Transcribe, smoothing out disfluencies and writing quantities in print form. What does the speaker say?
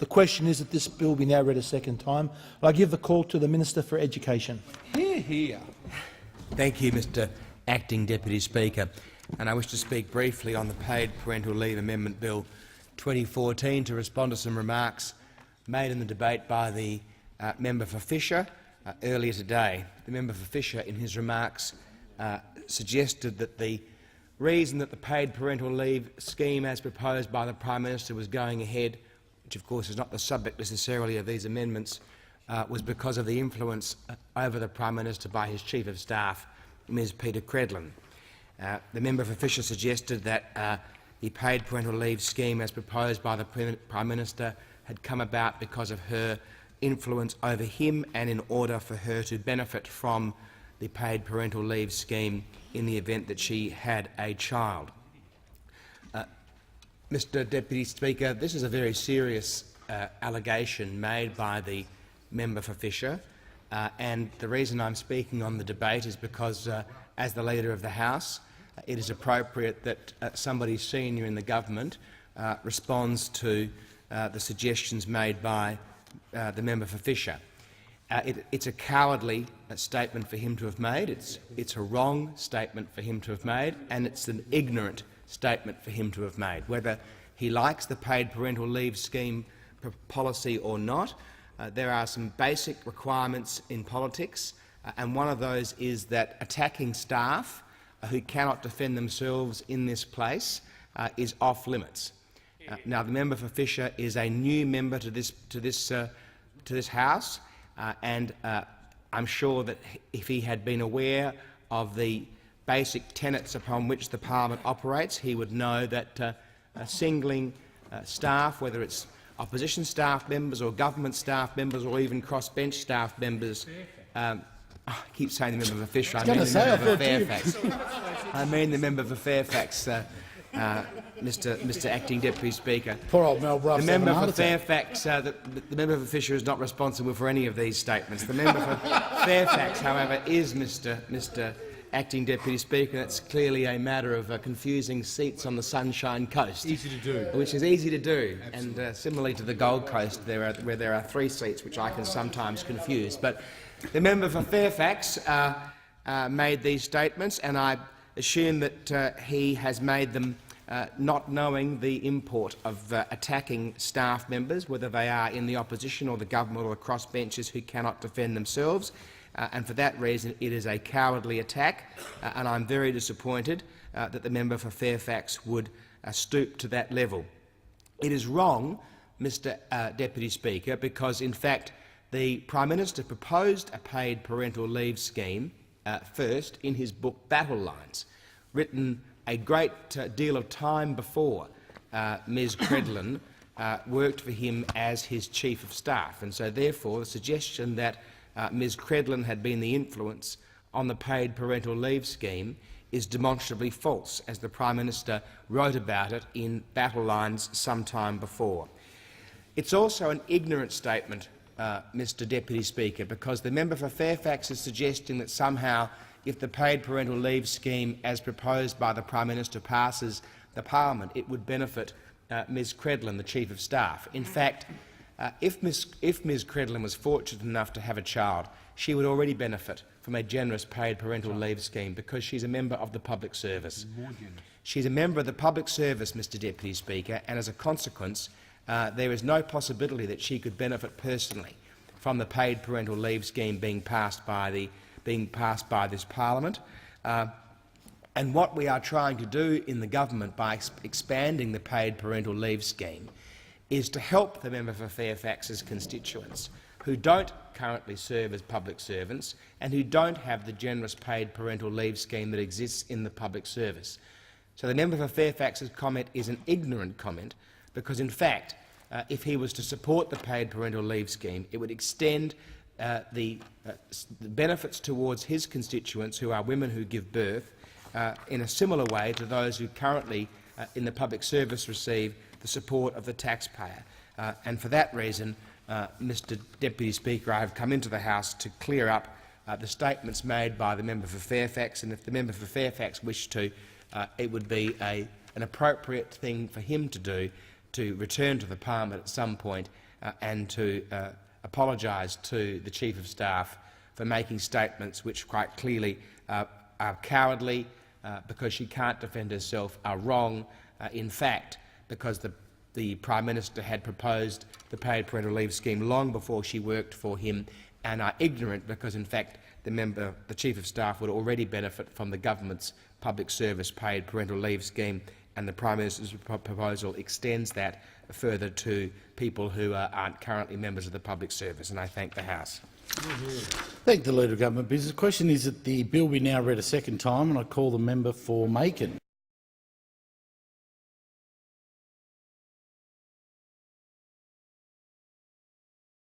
The question is that this bill be now read a second time. I give the call to the Minister for Education. Hear, hear. Thank you, Mr Acting Deputy Speaker. And I wish to speak briefly on the Paid Parental Leave Amendment Bill 2014 to respond to some remarks made in the debate by the member for Fisher earlier today. The member for Fisher, in his remarks, suggested that the reason that the paid parental leave scheme as proposed by the Prime Minister was going ahead, which of course is not the subject necessarily of these amendments, was because of the influence over the Prime Minister by his Chief of Staff, Ms Peter Credlin. The member for Fisher suggested that the paid parental leave scheme as proposed by the Prime Minister had come about because of her influence over him and in order for her to benefit from the paid parental leave scheme in the event that she had a child. Mr Deputy Speaker, this is a very serious allegation made by the member for Fisher, and the reason I'm speaking on the debate is because, as the Leader of the House, it is appropriate that somebody senior in the government responds to the suggestions made by the member for Fisher. It's a cowardly statement for him to have made, it's a wrong statement for him to have made, and it's an ignorant statement for him to have made. Whether he likes the paid parental leave scheme policy or not, there are some basic requirements in politics, and one of those is that attacking staff who cannot defend themselves in this place is off limits. Now, the member for Fisher is a new member to this House, and I'm sure that if he had been aware of the basic tenets upon which the parliament operates, he would know that singling staff, whether it's opposition staff members or government staff members or even crossbench staff members, I keep saying the member for Fisher, I mean the member for Fairfax. I mean the member for Fairfax, Mr Acting Deputy Speaker. Poor old Mel Bruff. The member for Fairfax, the member for Fisher is not responsible for any of these statements. The member for Fairfax, however, is Mr Acting Deputy Speaker. That's clearly a matter of confusing seats on the Sunshine Coast. Easy to do. Which is easy to do. Absolutely. And similarly to the Gold Coast, where there are 3 seats, which I can sometimes confuse. But the member for Fairfax made these statements, and I assume that he has made them not knowing the import of attacking staff members, whether they are in the opposition or the government or the crossbenchers who cannot defend themselves. And for that reason it is a cowardly attack, and I'm very disappointed that the member for Fairfax would stoop to that level. It is wrong, Mr Deputy Speaker, because in fact the Prime Minister proposed a paid parental leave scheme first in his book Battle Lines, written a great deal of time before Ms Credlin worked for him as his Chief of Staff, and so therefore the suggestion that Ms Credlin had been the influence on the paid parental leave scheme is demonstrably false, as the Prime Minister wrote about it in Battle Lines some time before. It's also an ignorant statement, Mr Deputy Speaker, because the member for Fairfax is suggesting that somehow if the paid parental leave scheme as proposed by the Prime Minister passes the parliament, it would benefit Ms Credlin, the Chief of Staff. In fact, if Ms Credlin was fortunate enough to have a child, she would already benefit from a generous paid parental leave scheme because she's a member of the public service. She's a member of the public service, Mr Deputy Speaker, and as a consequence there is no possibility that she could benefit personally from the paid parental leave scheme being passed by this parliament. And what we are trying to do in the government by expanding the paid parental leave scheme is to help the member for Fairfax's constituents who don't currently serve as public servants and who don't have the generous paid parental leave scheme that exists in the public service. So the member for Fairfax's comment is an ignorant comment because, in fact, if he was to support the paid parental leave scheme, it would extend the benefits towards his constituents, who are women who give birth, in a similar way to those who currently in the public service receive the support of the taxpayer. And for that reason, Mr Deputy Speaker, I have come into the House to clear up the statements made by the member for Fairfax, and if the member for Fairfax wished to, it would be an appropriate thing for him to do to return to the parliament at some point and to apologise to the Chief of Staff for making statements which quite clearly are cowardly, because she can't defend herself, are wrong, in fact, because the Prime Minister had proposed the paid parental leave scheme long before she worked for him, and are ignorant because, in fact, the Chief of Staff would already benefit from the government's public service paid parental leave scheme, and the Prime Minister's proposal extends that further to people who aren't currently members of the public service, and I thank the House. Thank the Leader of Government Business. The question is that the bill be now read a second time, and I call the member for Macon.